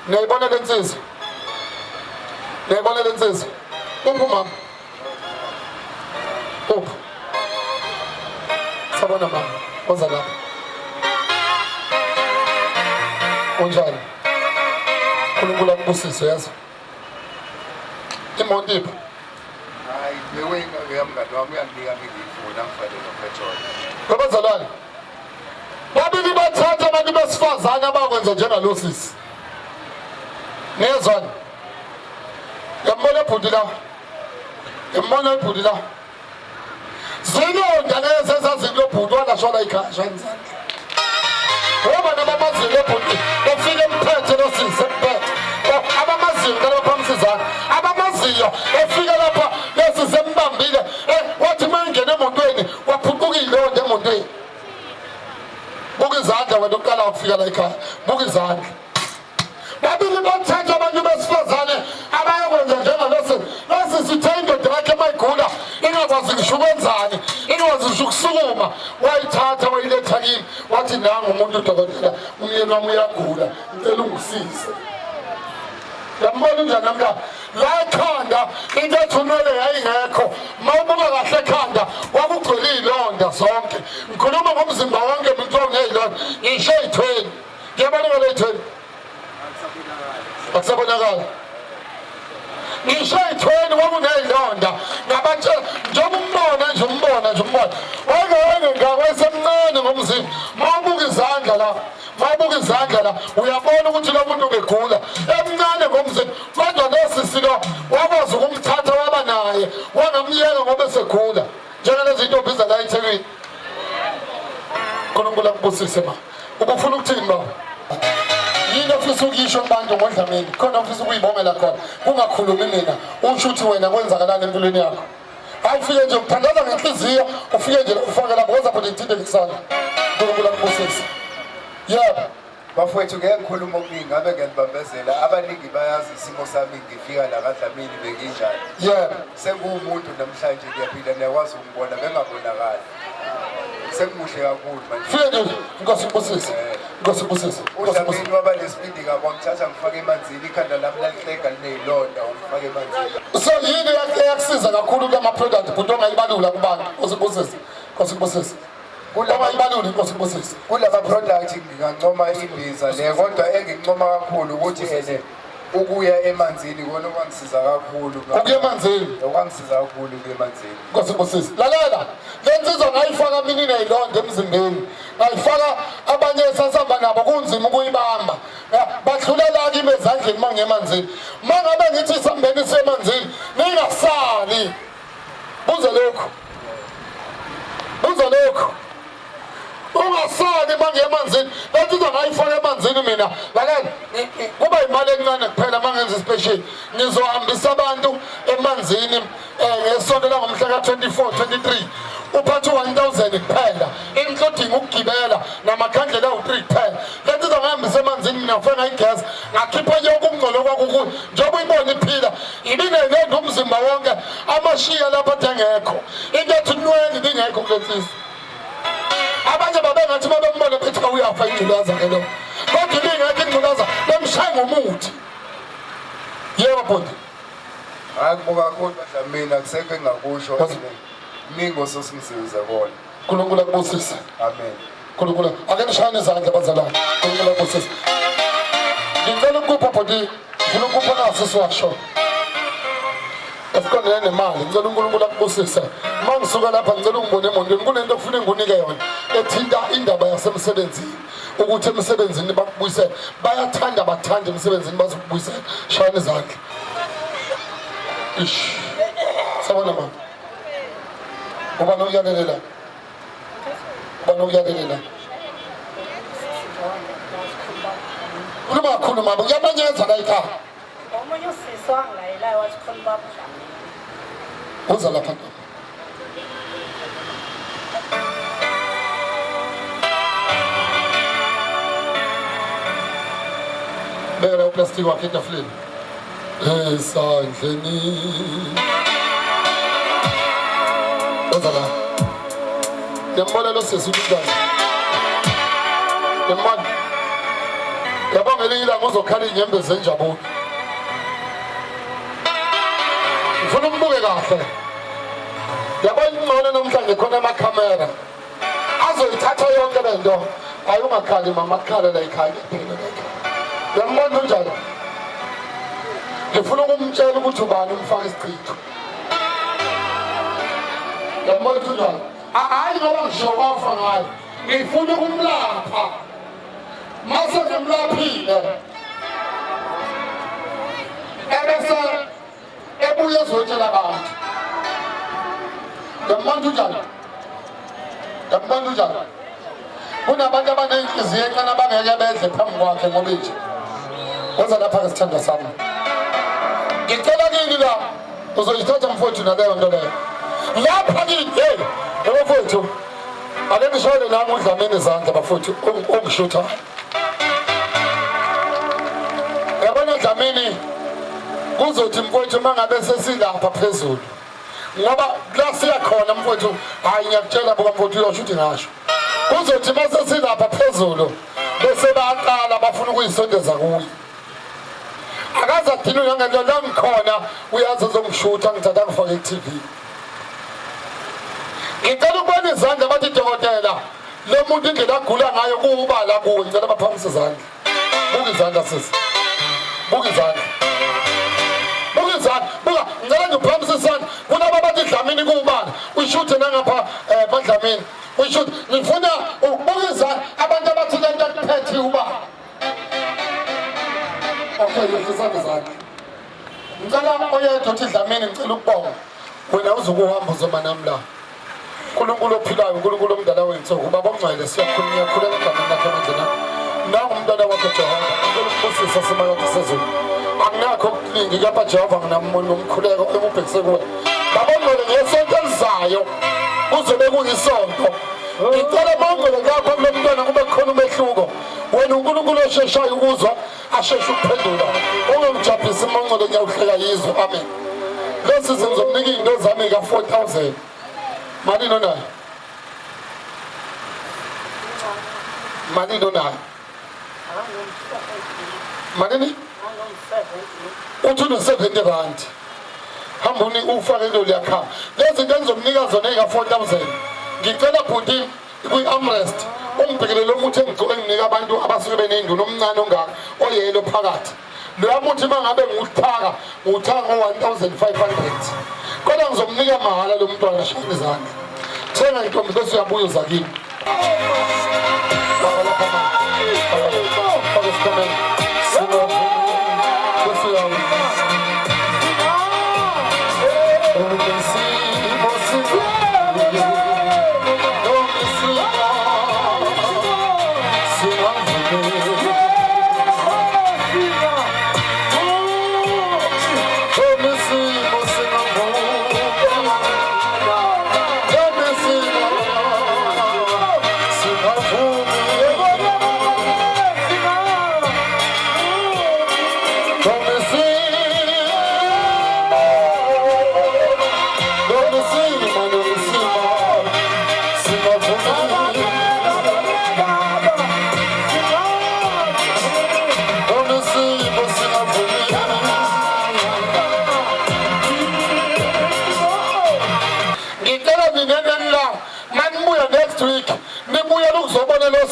Niyayibona le nsizwa? Niyayibona le nsizwa? Uphi mama? Uphi? Sabona mama, oza lapha. Unjani? uNkulunkulu akubusise yazi. Imoto iphi? Hayi, bewengake yamngani wami uyanginika ngifuna ngifanele nopetrol. Babazalwane. Babili bathatha abantu besifazane abakwenza njengalosisi. Ngezwana. Yambona ibhudi la. Yambona ibhudi la. Zinonda lezi ezazinto bhudi walashona ikhaya shayinzana. Ngoba nabamazile ebhudi befike emphethe losisi emphethe. Abamaziyo ngalo phamsizana. Abamaziyo efika lapha lesi sembambile. Wathi mangene emotweni waphuquka ilonda emotweni. Buka izandla wena uqala ukufika la ekhaya. Buka izandla. Babili bathatha abantu besifazane abayakwenza njengalose. Lesi sithe indoda yakhe mayigula ingakwazi ngisho ukwenzani, ingakwazi ngisho ukusukuma. Wayithatha wayiletha kimi wathi nangu umuntu udokotela umyeni wami uyagula ngicela ungisize. Yambona njani namka la ekhanda into ethunele yayingekho mawubuka kahle ekhanda wakugcwele izilonda zonke. Ngikhuluma ngomzimba wonke umuntu onezilonda ngisho ey'thweni. Ngiyabona ey'thweni. Akusabonakala. Ngisho ey'thweni kwakuney'londa ngabatshela njengoba umbona nje umbona. Wake ngakwesemncane ngomzimba. Mawubuka izandla la. Mawubuka izandla la uyabona ukuthi lo muntu ubegula emncane ngomzimba. Kodwa losisi lo wakwazi ukumthatha waba naye wangamyeka ngoba esegula. Njengalezi ntombi la eThekwini. uNkulunkulu akubusise ma. Ubufuna ukuthini baba? Yini ofisa ukuyisho kubantu ngoDlamini? Khona ofisa ukuyibongela khona. Ungakhulumi mina. Usho ukuthi wena kwenzakalani empilweni yakho. Awufike nje ukuthandaza ngenhliziyo, ufike nje ufake lapho ngoba ngithinte ngisana. uNkulunkulu akubusise. Yebo. Bafowethu ngeke ngikhuluma okuningi ngabe ngiyanibambezela. Abaningi bayazi isimo sami ngifika la kaDlamini bekinjani. Yebo. Sengumuntu namhlanje ngiyaphila niyakwazi ukungibona bengabonakali. Sengimuhle kakhulu manje. Fike nje Nkosi kubusise. Nkosi kubusise. uDlamini waba nesibindi kabi wangithatha ngifake emanzini ikhanda lami lalihleka lineyilonda ngifake emanzini. So yini yakusiza kakhulu kula ma-product but ongayibalula kubantu? Nkosi kubusise. Nkosi kubusise. Ungayibalula Nkosi kubusise. Kulama product ngingancoma imbiza le kodwa engincoma kakhulu ukuthi ukuya emanzini kona kwangisiza kakhulu. Ukuya emanzini. Kwangisiza kakhulu ukuya emanzini. Nkosi kubusise. Lalela. Lensizwa ngayifaka mina ineyilonda emzimbeni. Ngayifaka abanye esasihamba nabo kunzima ukuyibamba. Badlulela kimi ezandleni mangemanzini. Mangabe ngithi sambeni semanzini ningasali. Buza lokho. Buza lokho. Ungasali mangemanzini. Lensizwa ngayifaka emanzini mina. Lalela. Kuba imali encane kuphela mangenza special. Ngizohambisa abantu emanzini ngesonto langomhla ka-24, 23. Uphathe 1000 kuphela. Including ukugibela namakhandlela awu3 kuphela. Lento izongihambisa emanzini mina ngifaka igas ngakhipha yonke ukungcola kwakukuyo. Njengoba uyibona iphila ibinelendo umzimba wonke amashiya lapha atengekho. Into ethi nwele ibingekho kulensizwa. Abanye babengathi babembona bethi uyafa ingculaza ke lo. Kodwa ibingekho ingculaza bemshaya ngomuthi. Yebo bhuti. Hayi kubuka kakhulu baDlamini akusekho engakusho. Mingo sosingisiza kona. uNkulunkulu akubusise. Amen. uNkulunkulu ake nishayane izandla bazalwane. uNkulunkulu akubusise. Ngicela ukupha bhuti, ngifuna ukupha naso siwasho. Esiqondene nemali, ngicela uNkulunkulu akubusise. Mangisuka lapha ngicela ungibone emondweni kunento okufuna ngunike yona ethinta indaba yasemsebenzini. Ukuthi emsebenzini bakubuyisela. Bayathanda bathanda emsebenzini bazokubuyisela. Shayane izandla. Ish. Sabona mama. Uba nokuyalela. Uba nokuyalela. Khuluma uyamanyeza la ekhaya. Omunye usisi wangilayelayo wathi khona babuDlamini. Uza lapha. Beka uplastic wakhe etafuleni. Esandleni. Uza la. Yambona lo sisi uDlamini. Yambona. Yabona ngelinye ilanga uzokhala inyembezi enjabulo. Ngifuna umbuke kahle. Yabona ingcono namhlanje khona amakhamera. Azoyithatha yonke lento. Ayungakhali mama akhala la ekhaya kuphela. Yambona unjani? Ngifuna ukumtshela ukuthi ubani umfaka isichitho. Yambona unjani? Hayi ngoba ngisho wafa ngayo. Ngifuna ukumlapha. Mase ngimlaphile. Ebese ebuye ezotshela abantu. Yambona unjani? Yambona unjani? Kunabantu abanenhliziyo encane abangeke bedle phambi kwakhe ngoba nje. Wenza lapha ke sithanda sami. Ngicela kini la uzoyithatha mfowethu naleyo nto leyo. Lapha kini hey mfowethu ake ngishayele nami uDlamini izandla bafowethu ongishutha. Yabona Dlamini kuzothi mfowethu mangabe sesilapha phezulu. Ngoba klasi yakhona mfowethu hayi ngiyakutshela buka mfowethu uyoshuthi ngasho. Kuzothi mase silapha phezulu bese bayaqala bafuna ukuyisondeza kuye. Akaze adinwe ngento la ngikhona uyazi uzongishutha ngithatha ngifake ku-TV. Ngicela ukubona izandla bathi dokotela lo muntu indlela agula ngayo kuwubala kuwe ngicela baphakamisa izandla. Buka izandla sisi. Buka izandla. Buka izandla. Buka ngicela ngiphakamisa izandla. Kunaba bathi Dlamini kuwubala uyishuthe nangapha baDlamini. Uyishuthe ngifuna ukubuka izandla abantu abathi lento kuphethe ubala. Okay, yefisana zakhe. Ngicela oyedwa uthi Dlamini ngicela ukubonga. Wena uzokuhamba uzoma nami la. uNkulunkulu ophilayo, uNkulunkulu omdala wensuku, Baba ongcwele siyakhuluma egameni lakhe amandla. Nangu umntwana wakho Jehova, ukubusisa sima yakho sezulu. Angakho okuningi kapha Jehova nginamuntu nomkhuleko emubhekise kuwe. Baba ongcwele ngesonto elizayo kuzobe kuyisonto. Ngicela mangcwele ngakho kulo mntwana kube khona umehluko. Wena uNkulunkulu osheshayo ukuzwa asheshe ukuphendula. Ongimjaphisa mangcwele ngiyawuhleka yizwe. Amen. Lesi sizomnika izinto zami ka 4,000. Mali nonayo. Mali nonayo. Malini? Uthi no70 rand. Hamba ufake lo yakha. Lezi zinto ngizomnika zona eka 4,000. Ngicela bhuti kwi-armrest ungibhekele lo muthi enginika abantu abasuke benendulo omncane ongaka oyelo phakathi. Lo muthi mangabe ngiwuthaka ngo 1,500. Kodwa ngizomnika mahala lo mntwana shaya izandla. Thenga intombi bese uyabuya uza kimi.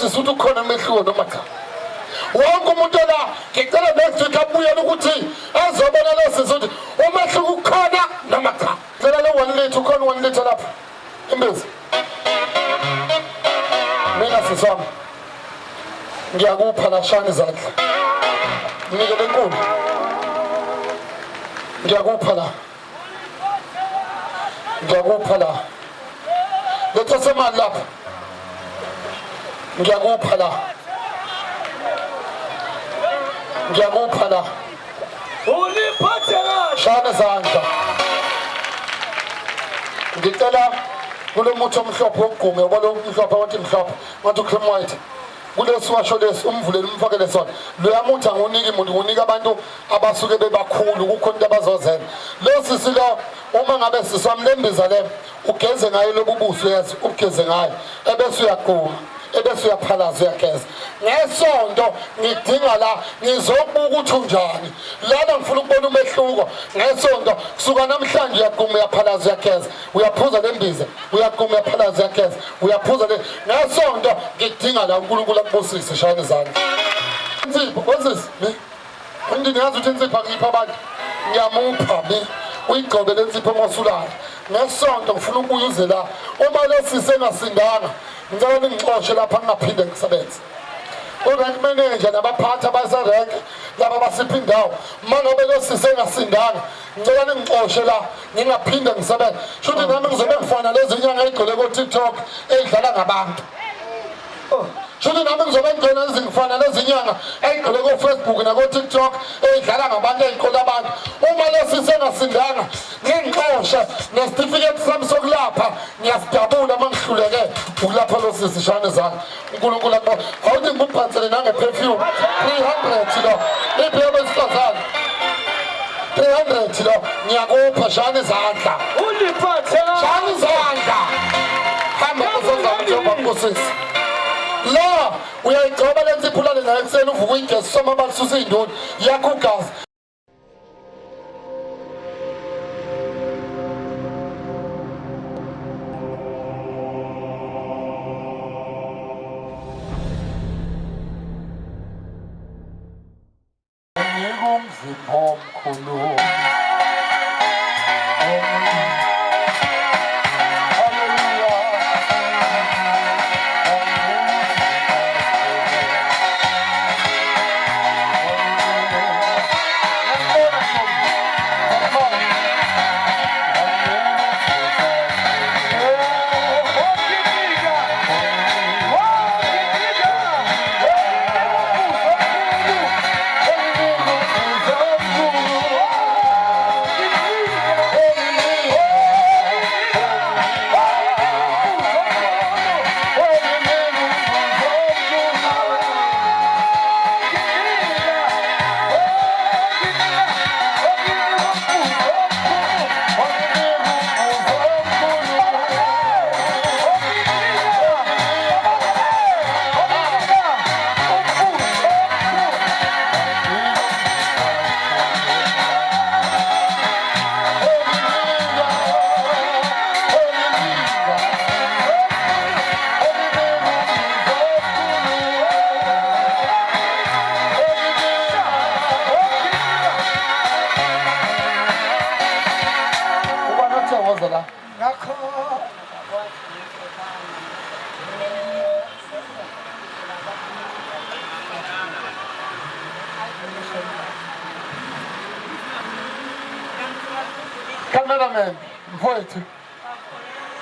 Sisuthi ukhona umehluko noma cha. Wonke umuntu la ngicela next week abuye ukuthi azobona lo sisuthi umehluko ukhona noma cha. Ngicela lo 1 litre ukhona 1 litre lapha. Imbezi. Mina sisami. Ngiyakupha la shana izandla. Ngike lenkulu. Ngiyakupha la. Ngiyakupha la. Letha semali lapha. Ngiyakupha la. Ngiyakupha la. Uliphathela shana izandla. Ngicela kulo muthi omhlophe wokugume ubona umhlophe wathi mhlophe wathi cream white. Kulesi washo lesi umvulele umfakele sona. Lo yamuthi anguniki umuntu unika abantu abasuke bebakhulu kukhona into abazozela. Lo sisilo uma ngabe sisamlembiza le ugeze ngayo lobubuso yazi ugeze ngayo ebese uyagquma. ebese uyaphalaza uyageza. Ngesonto ngidinga la ngizobuka ukuthi unjani. Lana ngifuna ukubona umehluko. Ngesonto kusuka namhlanje uyagquma uyaphalaza uyageza. Uyaphuza lembiza, uyagquma uyaphalaza uyageza. Uyaphuza le ngesonto ngidinga la uNkulunkulu akubusise shayini izandla. Insipho wesisi ne? Undi niyazi ukuthi insipho akipha abantu. Ngiyamupha ne. Uyigcobe lensipho ngosulala. Ngesonto ngifuna ukubuya uze la. Uma lesise engasindanga ngicela ngixoxe lapha ngingaphinde ngisebenze. Urank manager nabaphathi abaserenke laba basipha indawo mangabe lesise engasindanga ngicela ngixoxe la ngingaphinde ngisebenze. Shothi nami ngizobe ngifana lezi nyanga igcwele ku TikTok edlala ngabantu. Shothi nami ngizobe ngigcwele izingifana lezi nyanga egcwele ku Facebook na ku TikTok edlala ngabantu eziqola abantu. Uma lesise engasindanga ngixoxe nesitifiketi sami sokulapha ngiyasidabula mangihluleke ukulapha losisi shane zami. uNkulunkulu akho awuthi ngikuphathele nange perfume 300 lo iphe besifazane 300 lo ngiyakupha shane izandla Uliphathe shane izandla hamba kusonza njengoba ngosisi la uyayigcoba lensipho lale nayo ekuseni uvuka uyigezi soma balisusa indoni yakho ugazi. Cameraman, mfowethu.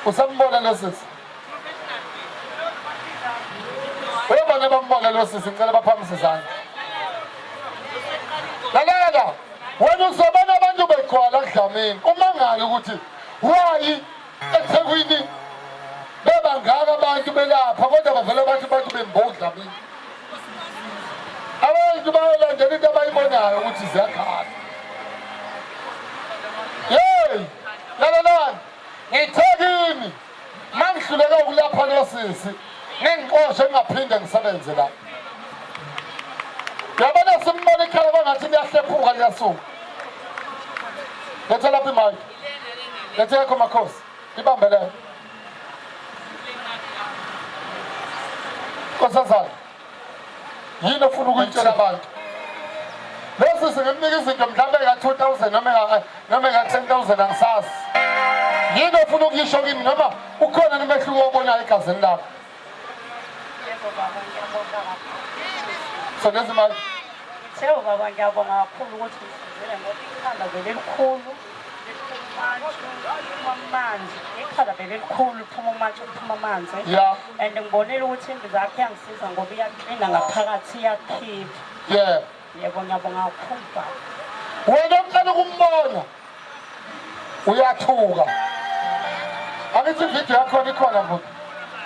Usambona lo sisi? Webona bambona lo sisi ngicela baphamise izandla. Lalela, wena uzobona abantu begcwala kudlamini. Umangala ukuthi why eThekwini bebangaka abantu belapha kodwa bavela abantu bembodlamini. Abantu bayalandela into abayibonayo ukuthi ziyakhala. Hey, lalela, ngithekini. Mangihluleka ukulapha losisi. Ngingixoshe ngingaphinde ngisebenze la. Yabona simbona ikhala bangathi liyahlephuka liyasuka. Letha lapha imali. Letha yakho makhosi. Ibambe leyo. Nkosazana. Yini ofuna ukuyitshela abantu? Lesi singemnika izinto mhlawumbe ka-2000 noma ka-10,000 angisazi. Yini ofuna ukuyisho kimi noma ukhona nomehluko obonayo egazini lakho? So lezi mali. Sebo baba ngiyabonga kakhulu ukuthi ngisizile ngoba ikhanda vele likhulu. Ikhanda vele likhulu liphuma manje uphuma amanzi. Yeah. And ngibonile ukuthi imbiza yakhe iyangisiza ngoba iyaqina ngaphakathi iyakhipha. Yeah. Yebo ngiyabonga kakhulu baba. Wena uqala ukumbona. Uyathuka. Angithi video yakho ikhona mbuti.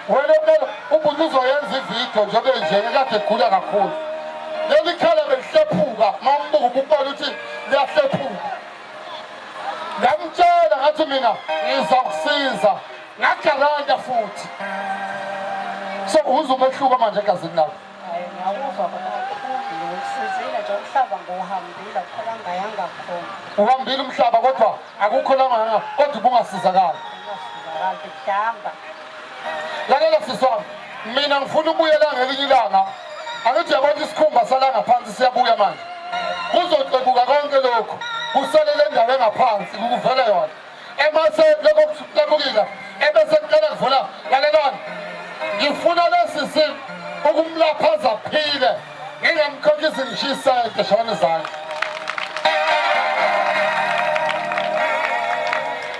Wena uqala umuntu uzoyenza ivideo njengoba nje kade egula kakhulu. Leli khala belihlephuka mambuka ubukhola ukuthi liyahlephuka. Ngamtshela ngathi mina ngizokusiza ngagaranta futhi. So uzumehluka manje egazini lakho. Hayi ngiyakuzwa kakhulu usizile nje umhlaba nguhambile phela ngayanga khona. Uhambile umhlaba kodwa akukho la nganga kodwa ubungasizakala. Ngasizakala kudamba. Lalela siswami, mina ngifuna ukubuyela ngelinye ilanga. Angithi yabona isikhumba sala ngaphansi siyabuya manje. Kuzoxebuka konke lokho. Kusale le ndawo engaphansi kuvele yona. Emase lokho kuxebukile. Ebese kuqala kuvula lalelona. Ngifuna lesisi ukumlaphaza phile. Ngingamkhokhisi ngishisa edeshwane zami.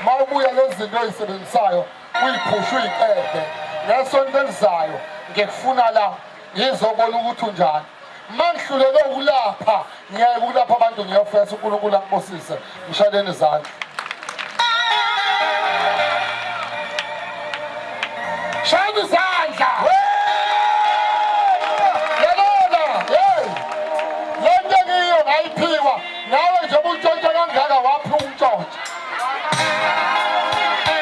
Mawubuya lezi zinto oyisebenzisayo uyiphusha uyiqede. Ngesonto elizayo ngikufuna la ngizobona ukuthi unjani. Mangihluleke ukulapha ngiyaye ukulapha abantu ngiyofesa uNkulunkulu akubosise mshadeni izandla. Shaya izandla. Yalona, hey. Lento ngiyo ngayiphiwa nawe nje ubutshontsha kangaka waphi umtshontsha.